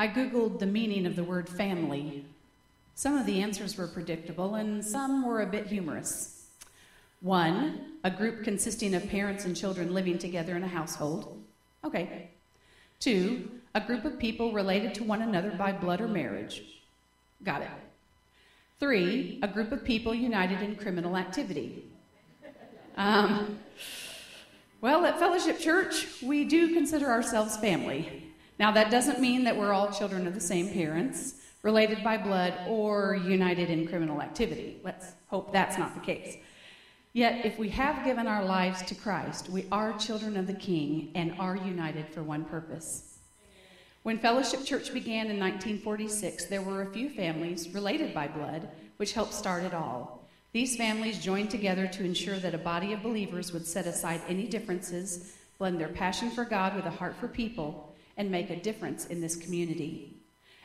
I Googled the meaning of the word family. Some of the answers were predictable, and some were a bit humorous. 1, a group consisting of parents and children living together in a household. Okay. 2, a group of people related to one another by blood or marriage. Got it. 3, a group of people united in criminal activity. Well, at Fellowship Church, we do consider ourselves family. Now, that doesn't mean that we're all children of the same parents, related by blood, or united in criminal activity. Let's hope that's not the case. Yet, if we have given our lives to Christ, we are children of the King and are united for one purpose. When Fellowship Church began in 1946, there were a few families related by blood, which helped start it all. These families joined together to ensure that a body of believers would set aside any differences, blend their passion for God with a heart for people, and make a difference in this community.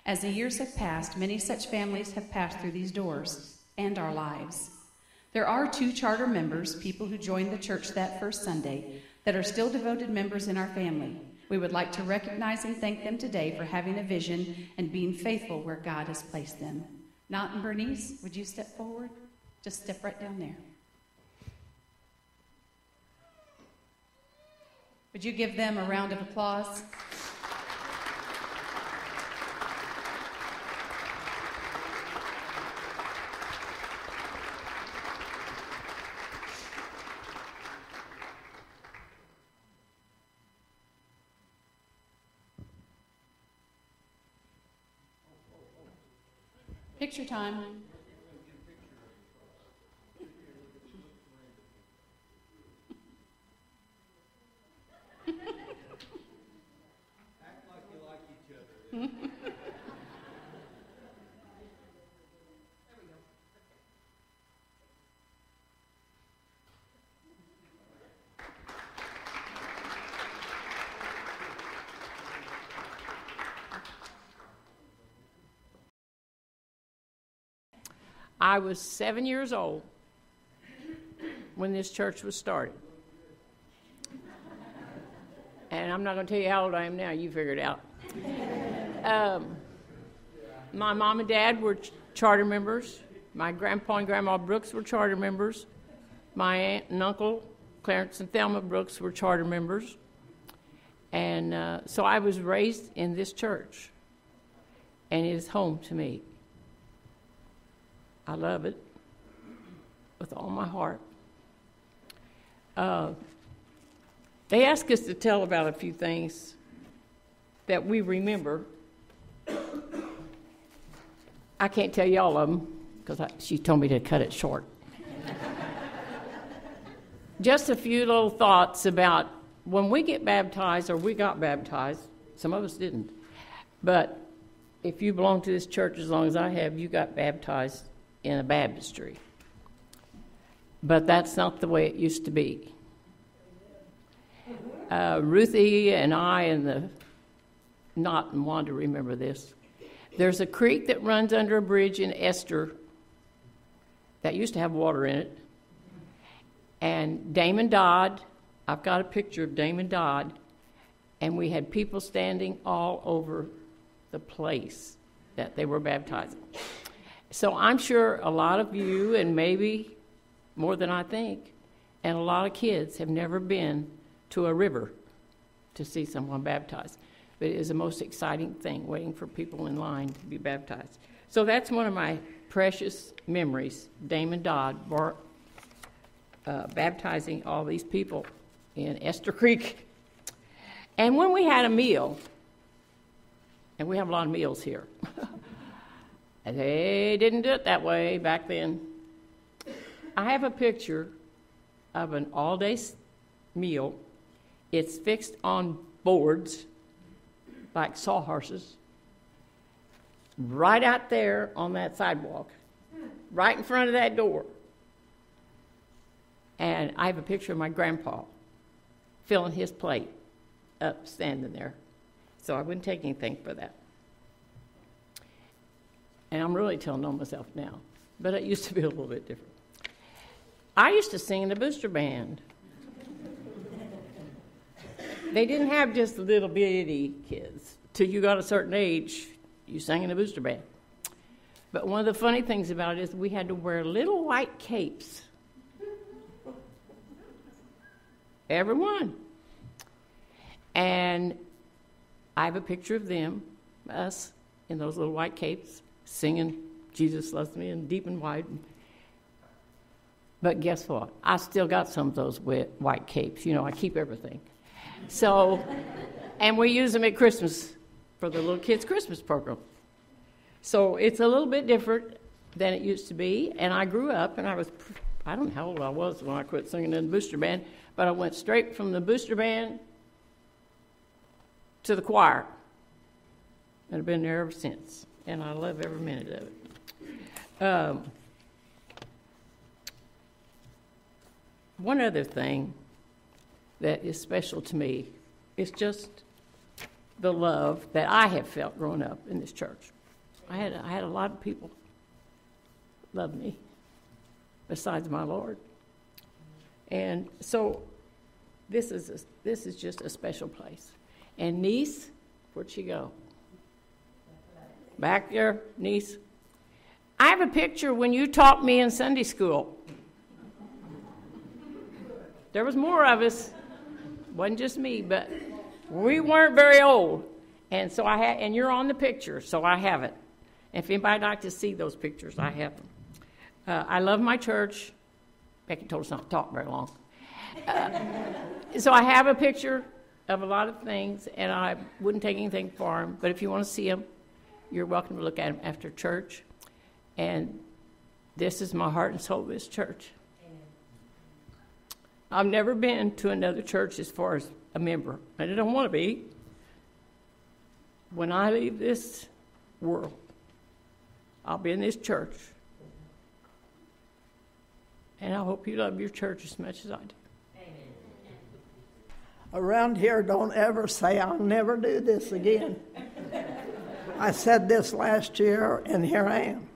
As the years have passed, many such families have passed through these doors and our lives. There are 2 charter members, people who joined the church that first Sunday, that are still devoted members in our family. We would like to recognize and thank them today for having a vision and being faithful where God has placed them. Nat and Bernice, would you step forward? Just step right down there. Would you give them a round of applause? Picture time. Act like you like each other. I was 7 years old when this church was started. And I'm not going to tell you how old I am now. You figure it out. My mom and dad were charter members. My grandpa and grandma Brooks were charter members. My aunt and uncle, Clarence and Thelma Brooks, were charter members. And so I was raised in this church. And it is home to me. I love it with all my heart. They asked us to tell about a few things that we remember. I can't tell you all of them because she told me to cut it short. Just a few little thoughts about when we get baptized, or we got baptized. Some of us didn't. But if you belong to this church as long as I have, you got baptized in a baptistry. But that's not the way it used to be. Ruthie and I and Not and Wanda remember this. There's a creek that runs under a bridge in Esther that used to have water in it. And Damon Dodd, I've got a picture of Damon Dodd, and we had people standing all over the place that they were baptizing. So I'm sure a lot of you, and maybe more than I think, and a lot of kids have never been to a river to see someone baptized. But it is the most exciting thing, waiting for people in line to be baptized. So that's one of my precious memories, Damon Dodd baptizing all these people in Esther Creek. And when we had a meal, and we have a lot of meals here, they didn't do it that way back then. I have a picture of an all-day meal. It's fixed on boards like sawhorses right out there on that sidewalk, right in front of that door. And I have a picture of my grandpa filling his plate up, standing there. So I wouldn't take anything for that. And I'm really telling on myself now, but it used to be a little bit different. I used to sing in the booster band. They didn't have just little bitty kids till you got a certain age, you sang in a booster band. But one of the funny things about it is we had to wear little white capes. Everyone. And I have a picture of them, us, in those little white capes, singing Jesus Loves Me and Deep and Wide. But guess what? I still got some of those white capes. You know, I keep everything. So, and we use them at Christmas for the little kids' Christmas program. So it's a little bit different than it used to be. And I grew up, and I don't know how old I was when I quit singing in the booster band, but I went straight from the booster band to the choir. And I've been there ever since. And I love every minute of it. One other thing that is special to me is just the love that I have felt growing up in this church. I had a lot of people love me besides my Lord. And so this is just a special place. And niece, where'd she go? Back there, niece. I have a picture when you taught me in Sunday school. There was more of us. Wasn't just me, but we weren't very old. And so and you're on the picture, so I have it. If anybody'd like to see those pictures, I have them. I love my church. Becky told us not to talk very long. So I have a picture of a lot of things, and I wouldn't take anything for them. But if you want to see them, you're welcome to look at them after church. And this is my heart and soul of this church. I've never been to another church as far as a member, and I don't want to be. When I leave this world, I'll be in this church. And I hope you love your church as much as I do. Around here, don't ever say, I'll never do this again. I said this last year, and here I am.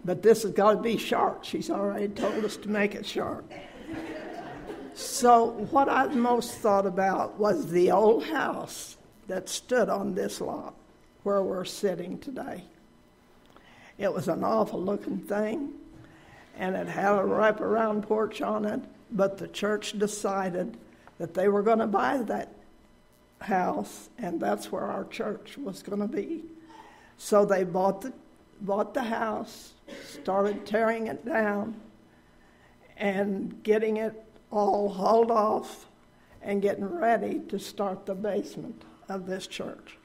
But this has got to be short. She's already told us to make it short. So what I most thought about was the old house that stood on this lot where we're sitting today. It was an awful-looking thing, and it had a wraparound porch on it, but the church decided that they were going to buy that house, and that's where our church was going to be. So they bought the house, started tearing it down, and getting it all hauled off and getting ready to start the basement of this church.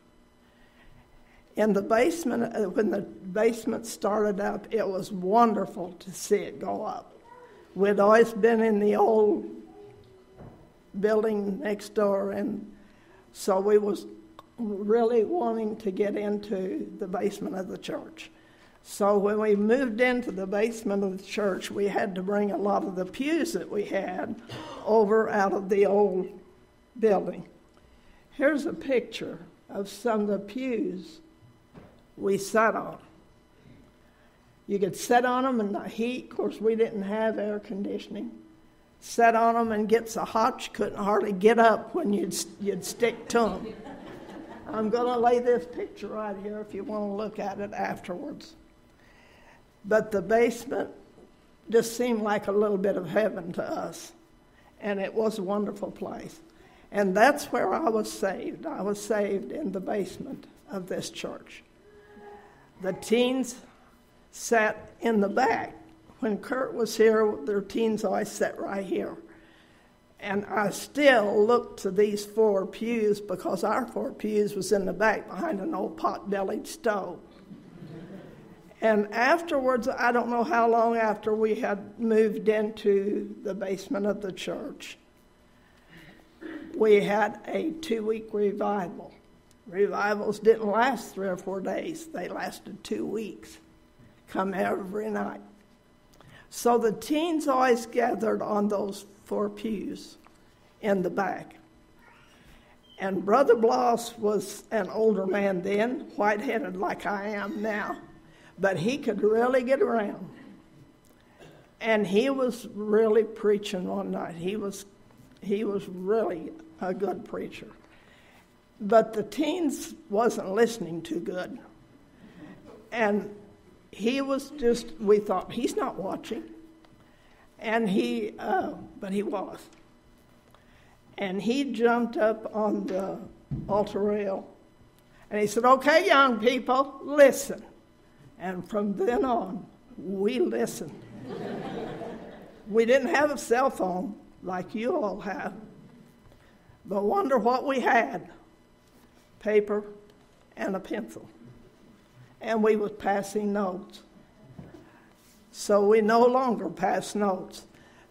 In the basement, when the basement started up, it was wonderful to see it go up. We'd always been in the old building next door, and so we was really wanting to get into the basement of the church. So when we moved into the basement of the church, we had to bring a lot of the pews that we had over out of the old building. Here's a picture of some of the pews we sat on. You could sit on them in the heat. Of course, we didn't have air conditioning. Sat on them and get so hot you couldn't hardly get up when you'd stick to them. I'm going to lay this picture right here if you want to look at it afterwards. But the basement just seemed like a little bit of heaven to us. And it was a wonderful place. And that's where I was saved. I was saved in the basement of this church. The teens sat in the back. When Kurt was here, their teens always sat right here. And I still look to these 4 pews because our 4 pews was in the back behind an old pot-bellied stove. And afterwards, I don't know how long after we had moved into the basement of the church, we had a 2-week revival. Revivals didn't last 3 or 4 days. They lasted 2 weeks. Come every night. So the teens always gathered on those 4 pews in the back. And Brother Bloss was an older man then, white-headed like I am now. But he could really get around. And he was really preaching one night. He was really a good preacher. But the teens wasn't listening too good. And he was just, we thought, he's not watching. And but he was. And he jumped up on the altar rail and he said, "Okay, young people, listen." And from then on, we listened. We didn't have a cell phone like you all have, but wonder what we had: paper and a pencil. And we was passing notes. So we no longer pass notes.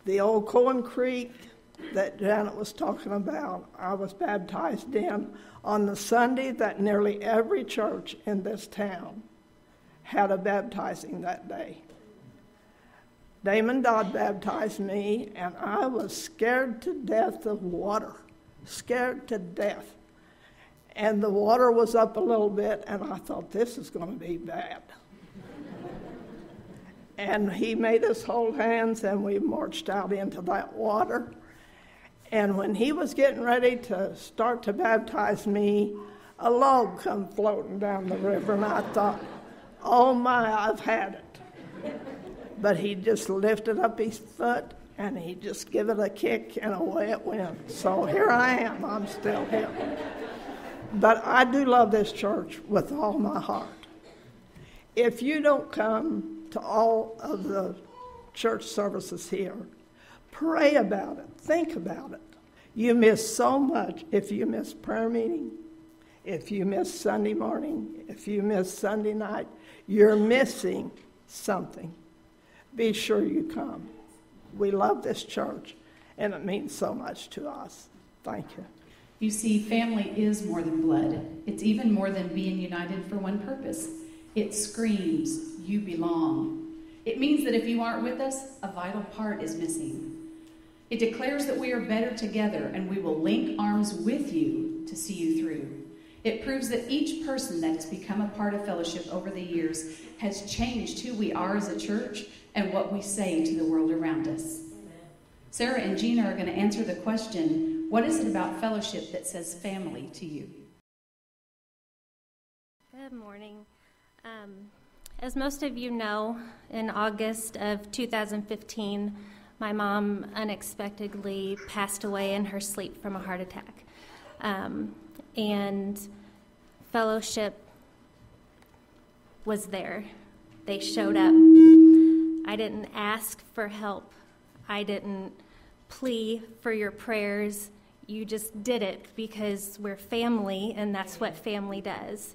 The old Cohen Creek that Janet was talking about, I was baptized in on the Sunday that nearly every church in this town had a baptizing that day. Damon Dodd baptized me, and I was scared to death of water, scared to death. And the water was up a little bit, and I thought, this is going to be bad. And he made us hold hands, and we marched out into that water. And when he was getting ready to start to baptize me, a log come floating down the river, and I thought, oh my, I've had it. But he just lifted up his foot, and he just gave it a kick, and away it went. So here I am, I'm still here. But I do love this church with all my heart. If you don't come to all of the church services here, pray about it, think about it. You miss so much if you miss prayer meeting, if you miss Sunday morning, if you miss Sunday night. You're missing something. Be sure you come. We love this church, and it means so much to us. Thank you. You see, family is more than blood. It's even more than being united for one purpose. It screams, you belong. It means that if you aren't with us, a vital part is missing. It declares that we are better together, and we will link arms with you to see you through. It proves that each person that has become a part of fellowship over the years has changed who we are as a church and what we say to the world around us. Sarah and Gina are going to answer the question, what is it about fellowship that says family to you? Good morning. As most of you know, in August of 2015, my mom unexpectedly passed away in her sleep from a heart attack. And fellowship was there. They showed up. I didn't ask for help. I didn't plea for your prayers. You just did it because we're family, and that's what family does.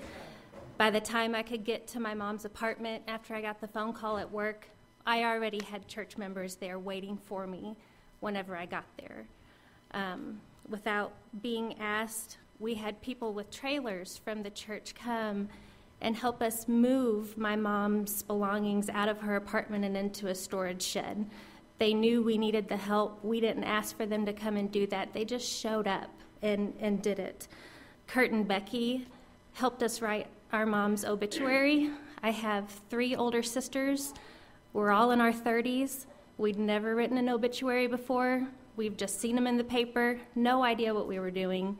By the time I could get to my mom's apartment after I got the phone call at work, I already had church members there waiting for me whenever I got there. Without being asked, we had people with trailers from the church come and help us move my mom's belongings out of her apartment and into a storage shed. They knew we needed the help. We didn't ask for them to come and do that. They just showed up and did it. Kurt and Becky helped us write our mom's obituary. I have 3 older sisters. We're all in our 30s. We'd never written an obituary before. We've just seen them in the paper, no idea what we were doing.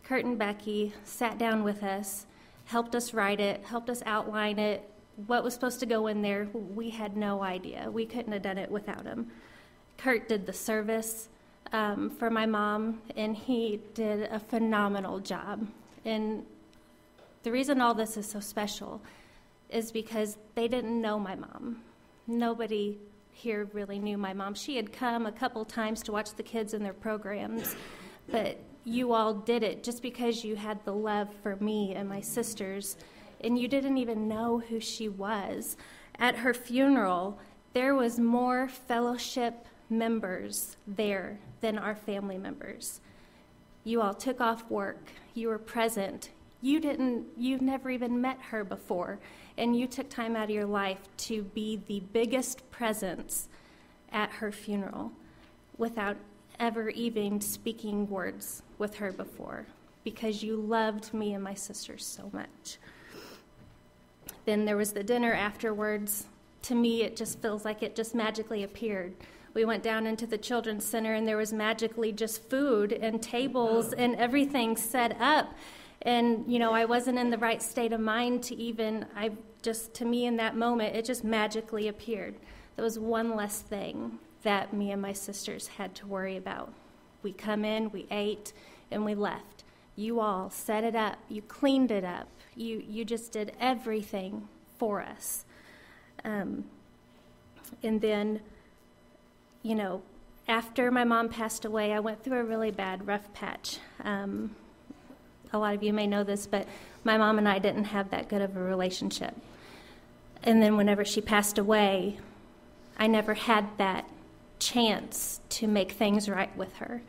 Kurt and Becky sat down with us, helped us write it, helped us outline it, what was supposed to go in there. We had no idea. We couldn't have done it without them. Kurt did the service for my mom, and he did a phenomenal job. And the reason all this is so special is because they didn't know my mom. Nobody here really knew my mom. She had come a couple times to watch the kids in their programs, but you all did it just because you had the love for me and my sisters, and you didn't even know who she was. At her funeral, there was more fellowship members there than our family members. You all took off work. You were present. You've never even met her before, and you took time out of your life to be the biggest presence at her funeral without ever even speaking words with her before, because you loved me and my sisters so much. Then there was the dinner afterwards. To me, it just feels like it just magically appeared. We went down into the children's center, and there was magically just food and tables and everything set up. And, I wasn't in the right state of mind to even, to me in that moment, it just magically appeared. There was one less thing that me and my sisters had to worry about. We come in, we ate, and we left. You all set it up. You cleaned it up. You just did everything for us. And then, after my mom passed away, I went through a really bad, rough patch. A lot of you may know this, but my mom and I didn't have that good of a relationship. And then whenever she passed away, I never had that chance to make things right with her.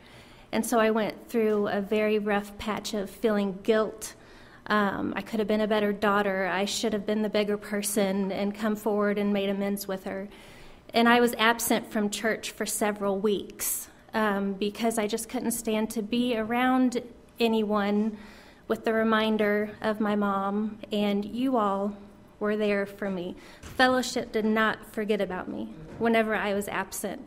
And so I went through a very rough patch of feeling guilt. I could have been a better daughter. I should have been the bigger person and come forward and made amends with her. And I was absent from church for several weeks because I just couldn't stand to be around anyone with the reminder of my mom, and you all were there for me. Fellowship did not forget about me whenever I was absent.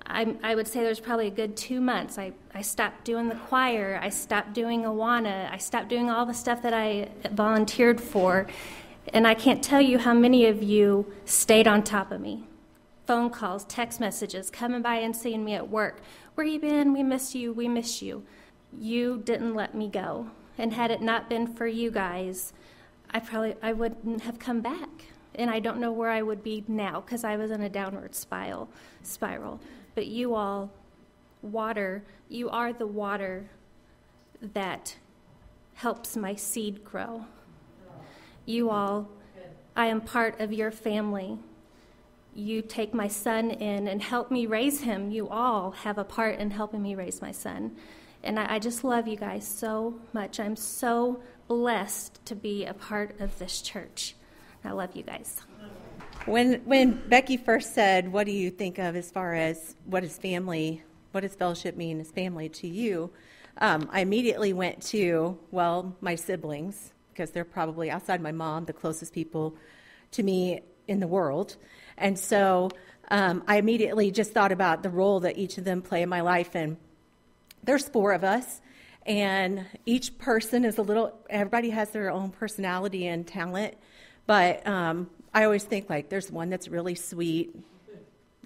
I would say there was probably a good 2 months. I stopped doing the choir. I stopped doing Awana. I stopped doing all the stuff that I volunteered for. And I can't tell you how many of you stayed on top of me. Phone calls, text messages, coming by and seeing me at work. Where you been? We miss you. We miss you. You didn't let me go. And had it not been for you guys, I wouldn't have come back. And I don't know where I would be now because I was in a downward spiral. But you all, you are the water that helps my seed grow. You all, I am part of your family. You take my son in and help me raise him. You all have a part in helping me raise my son. And I just love you guys so much. I'm so blessed to be a part of this church. I love you guys. When Becky first said, what do you think of as far as what is family, what does fellowship mean as family to you, I immediately went to, my siblings, because they're probably, outside my mom, the closest people to me in the world. And so I immediately just thought about the role that each of them play in my life. And there's 4 of us, and each person is everybody has their own personality and talent. But I always think, there's one that's really sweet.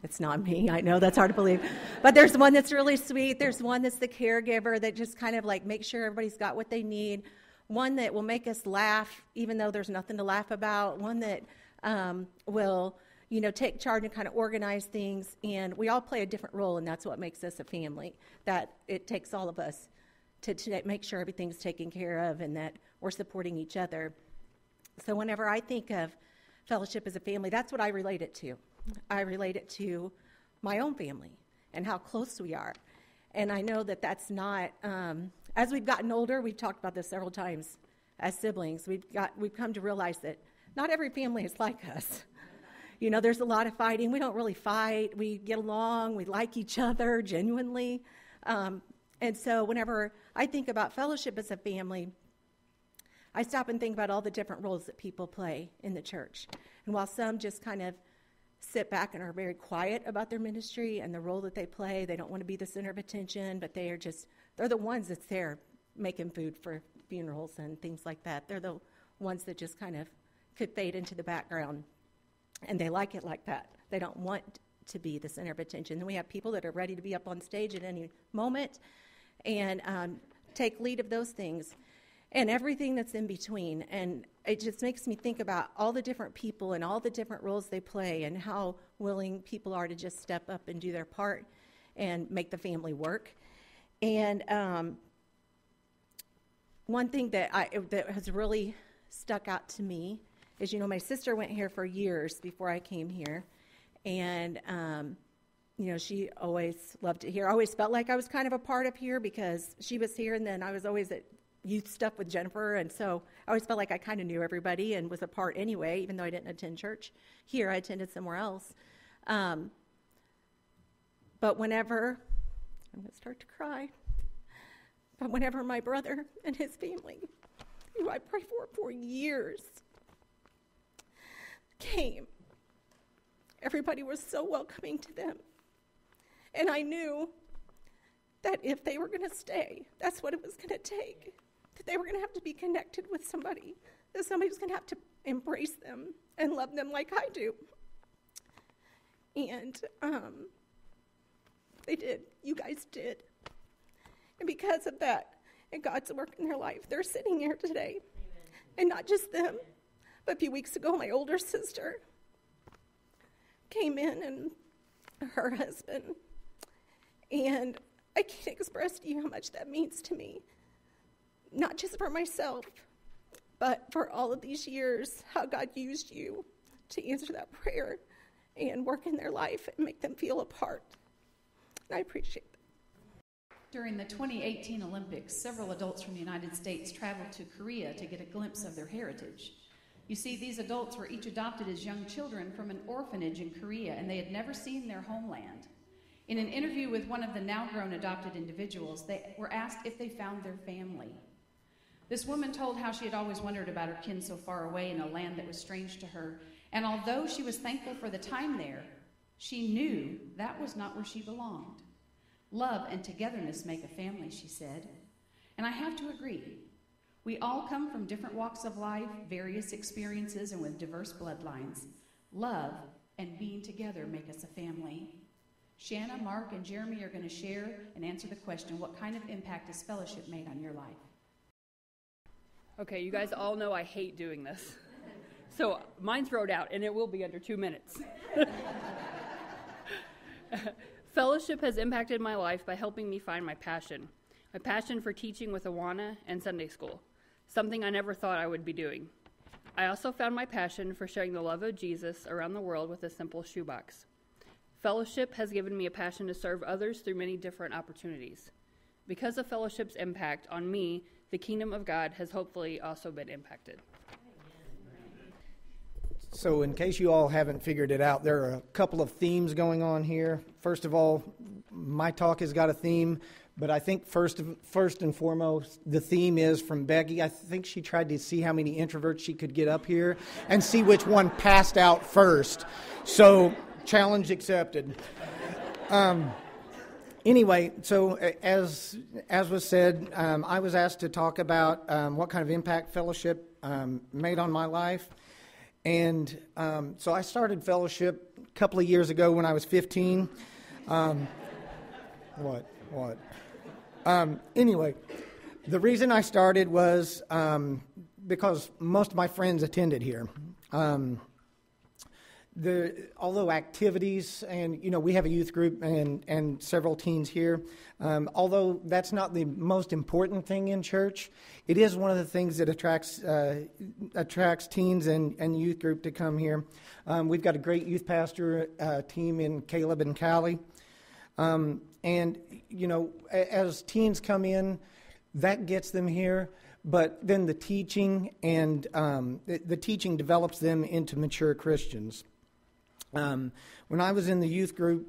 It's not me. I know that's hard to believe. But there's one that's really sweet. There's one that's the caregiver that just kind of make sure everybody's got what they need. One that will make us laugh, even though there's nothing to laugh about. One that will, take charge and kind of organize things. And we all play a different role, and that's what makes us a family. That it takes all of us to make sure everything's taken care of and that we're supporting each other. So whenever I think of fellowship as a family, that's what I relate it to. I relate it to my own family and how close we are. And I know that that's not, as we've gotten older, we've talked about this several times as siblings, we've come to realize that not every family is like us. There's a lot of fighting. We don't really fight. We get along. We like each other genuinely. And so whenever I think about fellowship as a family, I stop and think about all the different roles that people play in the church. And while some just kind of sit back and are very quiet about their ministry and the role that they play, they don't want to be the center of attention, but they're the ones that's there making food for funerals and things like that. They're the ones that just kind of could fade into the background, and they like it like that. They don't want to be the center of attention. Then we have people that are ready to be up on stage at any moment and take lead of those things. And everything that's in between. And it just makes me think about all the different people and all the different roles they play and how willing people are to just step up and do their part and make the family work. And one thing that has really stuck out to me is, my sister went here for years before I came here. And, she always loved it here. I always felt like I was kind of a part of here because she was here, and then I was always at youth stuff with Jennifer, and so I always felt like I kind of knew everybody and was a part anyway, even though I didn't attend church here. I attended somewhere else. But whenever, I'm going to start to cry, but whenever my brother and his family, who I prayed for years, came, everybody was so welcoming to them. And I knew that if they were going to stay, that's what it was going to take. that they were going to have to be connected with somebody, that somebody's going to have to embrace them and love them like I do. And they did. You guys did. And because of that, and God's work in their life, they're sitting here today. Amen. And not just them, but a few weeks ago, my older sister came in, and her husband. And I can't express to you how much that means to me. Not just for myself, but for all of these years, how God used you to answer that prayer and work in their life and make them feel a part. And I appreciate that. During the 2018 Olympics, several adults from the United States traveled to Korea to get a glimpse of their heritage. You see, these adults were each adopted as young children from an orphanage in Korea, and they had never seen their homeland. In an interview with one of the now-grown adopted individuals, they were asked if they found their family. This woman told how she had always wondered about her kin so far away in a land that was strange to her, and although she was thankful for the time there, she knew that was not where she belonged. Love and togetherness make a family, she said. And I have to agree. We all come from different walks of life, various experiences, and with diverse bloodlines. Love and being together make us a family. Shanna, Mark, and Jeremy are going to share and answer the question, what kind of impact has fellowship made on your life? Okay, you guys all know I hate doing this. So mine's wrote out, and it will be under 2 minutes. Fellowship has impacted my life by helping me find my passion for teaching with Awana and Sunday school, something I never thought I would be doing. I also found my passion for sharing the love of Jesus around the world with a simple shoebox. Fellowship has given me a passion to serve others through many different opportunities. Because of Fellowship's impact on me, the kingdom of God has hopefully also been impacted. So in case you all haven't figured it out, there are a couple of themes going on here. First of all, my talk has got a theme, but I think first and foremost, the theme is from Becky. I think she tried to see how many introverts she could get up here and see which one passed out first. So challenge accepted. Anyway, so as was said, I was asked to talk about what kind of impact Fellowship made on my life. And so I started Fellowship a couple of years ago when I was 15. Anyway, the reason I started was because most of my friends attended here. Although activities, and we have a youth group and several teens here, although that's not the most important thing in church, it is one of the things that attracts teens and youth group to come here. We've got a great youth pastor team in Caleb and Callie. And as teens come in, that gets them here. But then the teaching and the teaching develops them into mature Christians. When I was in the youth group,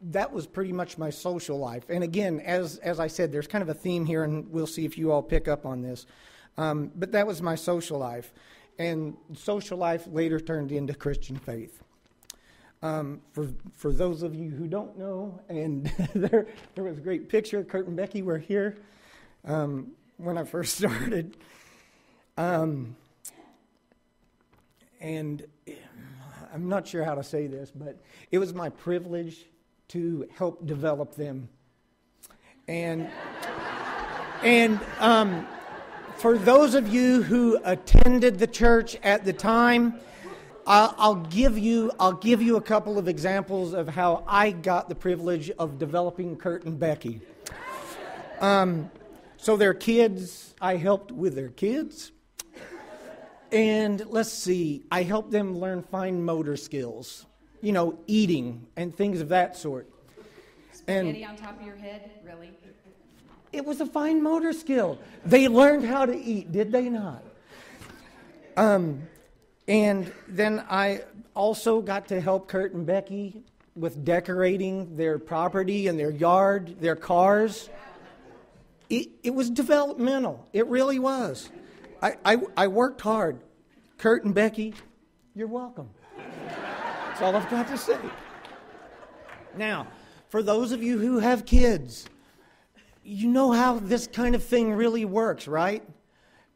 that was pretty much my social life. And again, as I said, there's kind of a theme here, and we'll see if you all pick up on this. But that was my social life. And social life later turned into Christian faith. For those of you who don't know, and there was a great picture, Kurt and Becky were here when I first started. And I'm not sure how to say this, but it was my privilege to help develop them. And for those of you who attended the church at the time, I'll give you a couple of examples of how I got the privilege of developing Kurt and Becky. So their kids, I helped with their kids. And let's see, I helped them learn fine motor skills, eating and things of that sort. Spaghetti on top of your head, really? It was a fine motor skill. They learned how to eat, did they not? And then I also got to help Kurt and Becky with decorating their property and their yard, their cars. It was developmental. It really was. I worked hard. Kurt and Becky, you're welcome. That's all I've got to say. Now, for those of you who have kids, you know how this kind of thing really works, right?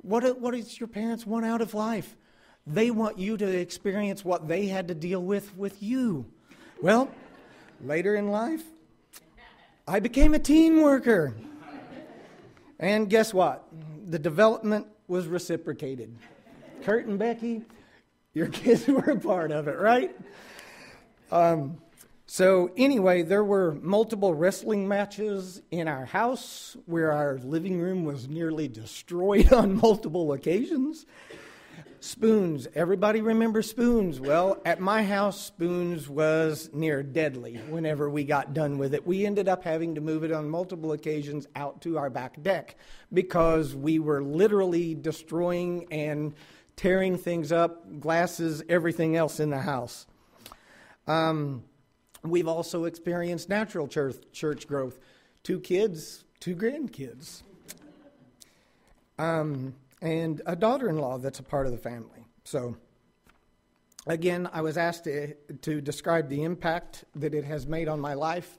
What does your parents want out of life? They want you to experience what they had to deal with you. Well, later in life, I became a teen worker. And guess what? The development was reciprocated. Kurt and Becky, your kids were a part of it, right? So anyway, there were multiple wrestling matches in our house where our living room was nearly destroyed on multiple occasions. Spoons. Everybody remember spoons? Well, at my house, spoons was near deadly whenever we got done with it. We ended up having to move it on multiple occasions out to our back deck because we were literally destroying and tearing things up, glasses, everything else in the house. We've also experienced natural church growth. 2 kids, 2 grandkids. And a daughter-in-law that's a part of the family. So, again, I was asked to describe the impact that it has made on my life.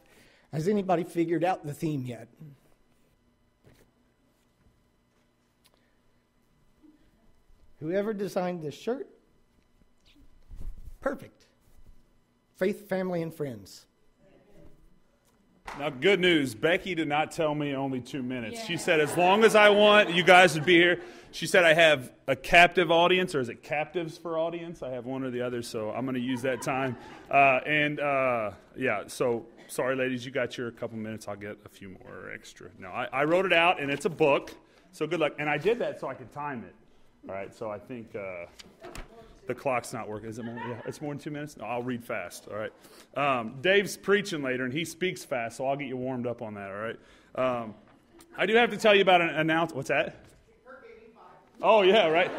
Has anybody figured out the theme yet? Whoever designed this shirt? Perfect. Faith, family, and friends. Now, good news. Becky did not tell me only 2 minutes. She said, as long as I want, you guys would be here. She said I have a captive audience, or is it captives for audience? I have one or the other, so I'm going to use that time. So sorry, ladies, you got your couple minutes. I'll get a few more extra. No, I wrote it out, and it's a book, so good luck. And I did that so I could time it. All right, so I think the clock's not working. Is it more? Yeah, it's more than 2 minutes? No, I'll read fast, all right? Dave's preaching later, and he speaks fast, so I'll get you warmed up on that, all right? I do have to tell you about an announcement. What's that? Oh, yeah, right.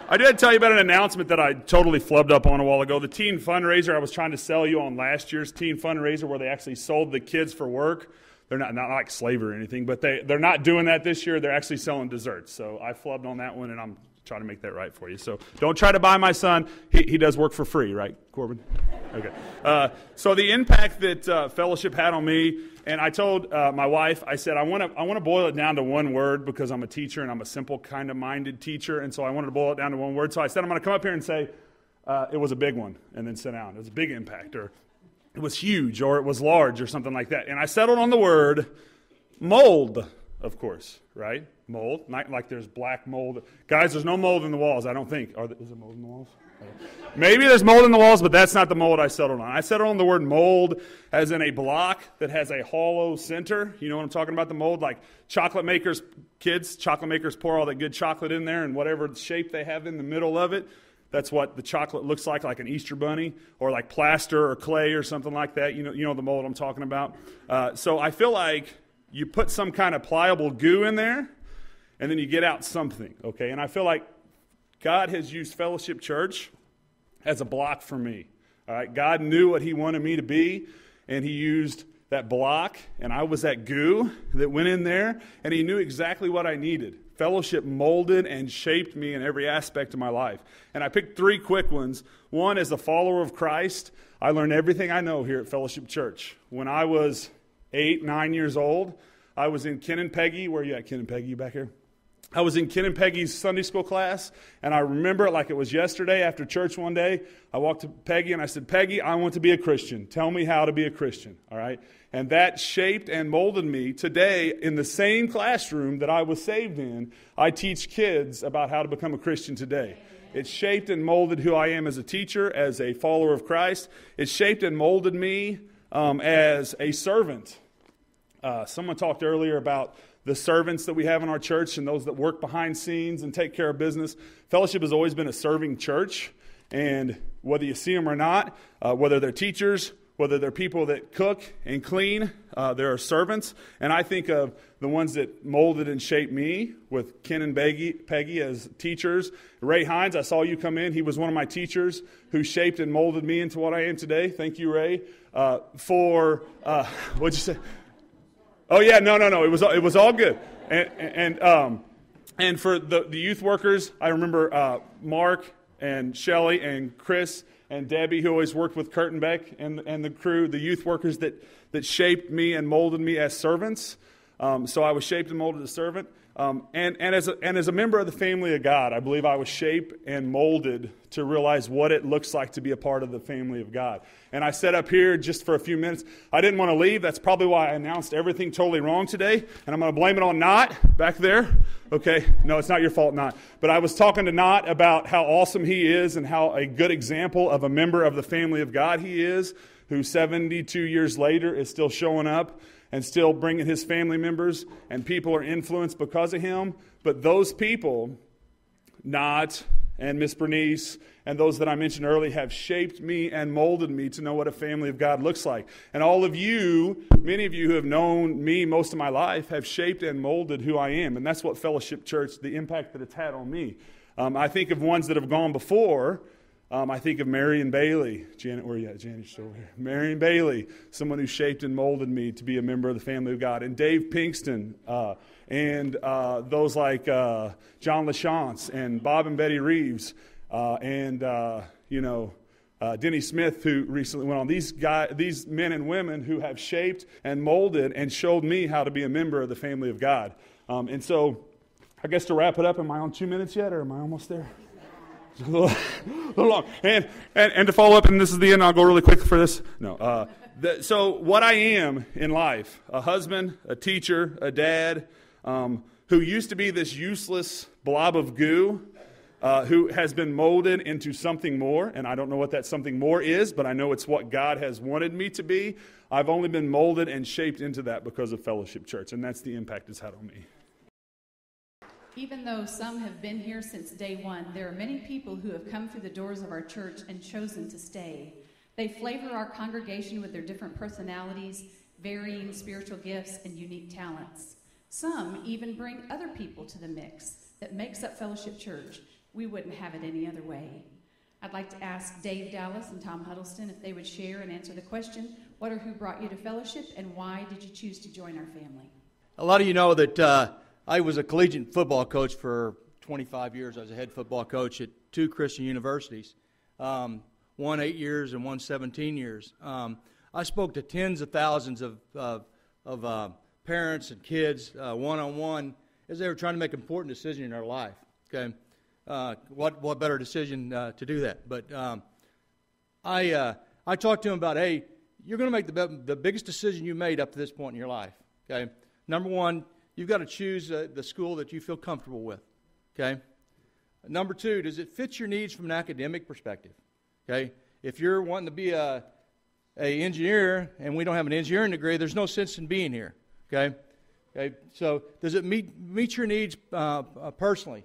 I do have to tell you about an announcement that I totally flubbed up on a while ago. The teen fundraiser I was trying to sell you on last year's teen fundraiser where they actually sold the kids for work. They're not like slavery or anything, but they're not doing that this year. They're actually selling desserts. So I flubbed on that one, and I'm trying to make that right for you. So don't try to buy my son. He does work for free, right, Corbin? Okay. So the impact that fellowship had on me, and I told my wife, I said, I want to boil it down to one word because I'm a teacher and I'm a simple kind of minded teacher, and so I wanted to boil it down to one word. So I said, I'm going to come up here and say, it was a big one, and then sit down. It was a big impact, or it was huge, or it was large, or something like that. And I settled on the word mold, of course, right? Mold, not like there's black mold. Guys, there's no mold in the walls, I don't think. Is there mold in the walls? Maybe there's mold in the walls, but that's not the mold I settled on. I settled on the word mold as in a block that has a hollow center. You know what I'm talking about, the mold? Like chocolate makers, chocolate makers pour all that good chocolate in there, and whatever shape they have in the middle of it, that's what the chocolate looks like an Easter bunny, or like plaster or clay or something like that. You know the mold I'm talking about. So I feel like you put some kind of pliable goo in there, and then you get out something, okay? And I feel like God has used Fellowship Church as a block for me, all right? God knew what he wanted me to be, and he used that block, and I was that goo that went in there, and he knew exactly what I needed. Fellowship molded and shaped me in every aspect of my life. And I picked 3 quick ones. One, as a follower of Christ, I learned everything I know here at Fellowship Church. When I was 8, 9 years old, I was in Ken and Peggy. Where are you at, Ken and Peggy? You back here? I was in Ken and Peggy's Sunday school class, and I remember it like it was yesterday after church one day. I walked to Peggy, and I said, Peggy, I want to be a Christian. Tell me how to be a Christian, all right? And that shaped and molded me. Today, in the same classroom that I was saved in, I teach kids about how to become a Christian today. It shaped and molded who I am as a teacher, as a follower of Christ. It shaped and molded me as a servant. Someone talked earlier about the servants that we have in our church and those that work behind scenes and take care of business. Fellowship has always been a serving church, and whether you see them or not, whether they're teachers, whether they're people that cook and clean, there are servants. And I think of the ones that molded and shaped me with Ken and Peggy as teachers. Ray Hines, I saw you come in. He was one of my teachers who shaped and molded me into what I am today. Thank you, Ray. What'd you say? Oh yeah, no. It was all good. And for the youth workers, I remember Mark and Shelly and Chris and Debbie, who always worked with Kurt and Beck and the crew, the youth workers that shaped me and molded me as servants. So I was shaped and molded as a servant. And as a member of the family of God, I believe I was shaped and molded to realize what it looks like to be a part of the family of God. And I sat up here just for a few minutes. I didn't want to leave. That's probably why I announced everything totally wrong today. And I'm going to blame it on Not back there. Okay? No, it's not your fault, Not. But I was talking to Not about how awesome he is and how a good example of a member of the family of God he is, who 72 years later is still showing up and still bringing his family members, and people are influenced because of him. But those people, Not and Miss Bernice, and those that I mentioned earlier, have shaped me and molded me to know what a family of God looks like. And all of you, many of you who have known me most of my life, have shaped and molded who I am. And that's what Fellowship Church, the impact that it's had on me. I think of ones that have gone before. I think of Marion Bailey. Janet, where are you at? Janet's still here. Marion Bailey, someone who shaped and molded me to be a member of the family of God. And Dave Pinkston, and those like John LaChance and Bob and Betty Reeves, and Denny Smith, who recently went on. These men and women who have shaped and molded and showed me how to be a member of the family of God. And so, I guess to wrap it up, am I on 2 minutes yet, or am I almost there? A little long. And to follow up, and this is the end, I'll go really quick for this. No. So what I am in life, a husband, a teacher, a dad, who used to be this useless blob of goo, who has been molded into something more, and I don't know what that something more is, but I know it's what God has wanted me to be. I've only been molded and shaped into that because of Fellowship Church, and that's the impact it's had on me. Even though some have been here since day one, there are many people who have come through the doors of our church and chosen to stay. They flavor our congregation with their different personalities, varying spiritual gifts, and unique talents. Some even bring other people to the mix that makes up Fellowship Church. We wouldn't have it any other way. I'd like to ask Dave Dallas and Tom Huddleston if they would share and answer the question, what or who brought you to Fellowship, and why did you choose to join our family? A lot of you know that I was a collegiate football coach for 25 years. I was a head football coach at 2 Christian universities, one 8 years and one 17 years. I spoke to tens of thousands of parents and kids one-on-one as they were trying to make an important decision in their life. Okay, what better decision to do that? But I talked to them about, hey, you're going to make the biggest decision you made up to this point in your life. Okay, number one, you've got to choose the school that you feel comfortable with, okay? Number two, does it fit your needs from an academic perspective, okay? If you're wanting to be a engineer and we don't have an engineering degree, there's no sense in being here, okay? Okay, so does it meet your needs personally,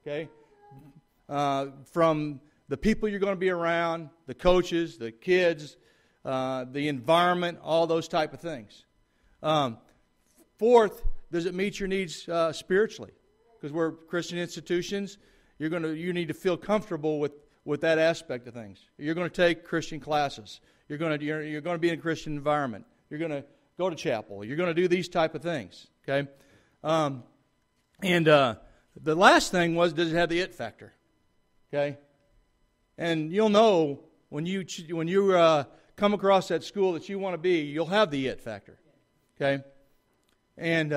okay? From the people you're going to be around, the coaches, the kids, the environment, all those type of things. Fourth, does it meet your needs spiritually? Because we're Christian institutions, you need to feel comfortable with that aspect of things. You're going to take Christian classes. You're going to be in a Christian environment. You're going to go to chapel. You're going to do these type of things. Okay, the last thing was, does it have the it factor? Okay, and you'll know when you come across that school that you want to be, you'll have the it factor. Okay. And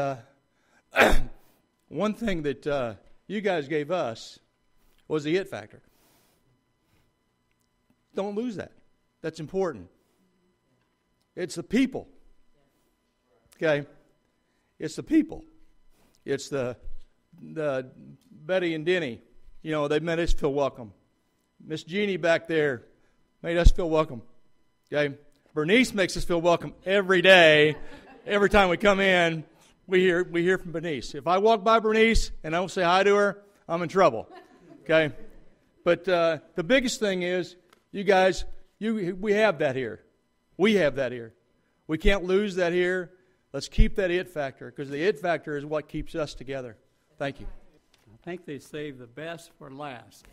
one thing that you guys gave us was the it factor. Don't lose that. That's important. It's the people. Okay? It's the people. It's the Betty and Denny. You know, they made us feel welcome. Miss Jeannie back there made us feel welcome. Okay? Bernice makes us feel welcome every day. Every time we come in, we hear from Bernice. If I walk by Bernice and I don't say hi to her, I'm in trouble. Okay? But the biggest thing is, you guys, we have that here. We have that here. We can't lose that here. Let's keep that it factor, because the it factor is what keeps us together. Thank you. I think they saved the best for last.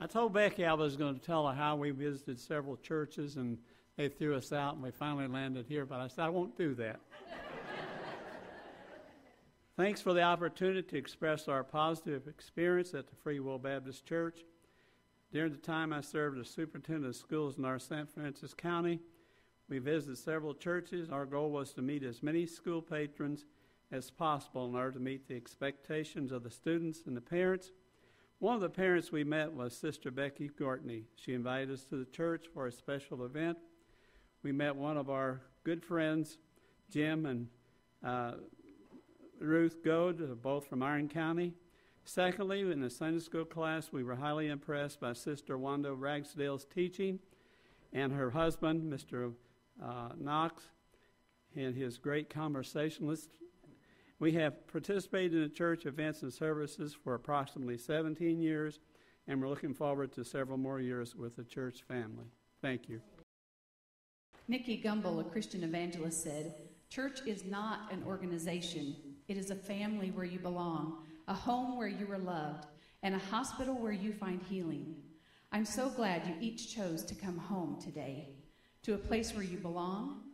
I told Becky I was going to tell her how we visited several churches and they threw us out and we finally landed here, but I said I won't do that. Thanks for the opportunity to express our positive experience at the Free Will Baptist Church. During the time I served as superintendent of schools in our St. Francis County, We visited several churches. Our goal was to meet as many school patrons as possible in order to meet the expectations of the students and the parents. One of the parents we met was Sister Becky Gortney. She invited us to the church for a special event. We met one of our good friends, Jim and Ruth Goad, both from Iron County. Secondly, in the Sunday school class, we were highly impressed by Sister Wanda Ragsdale's teaching and her husband, Mr. Knox, and his great conversationalist. We have participated in the church events and services for approximately 17 years, and we're looking forward to several more years with the church family. Thank you. Nikki Gumbel, a Christian evangelist, said, "Church is not an organization. It is a family where you belong, a home where you are loved, and a hospital where you find healing. I'm so glad you each chose to come home today, to a place where you belong,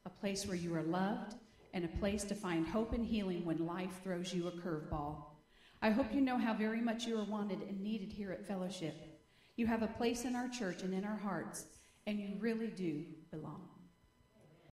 a place where you are loved, and a place to find hope and healing when life throws you a curveball. I hope you know how very much you are wanted and needed here at Fellowship. You have a place in our church and in our hearts, and you really do belong."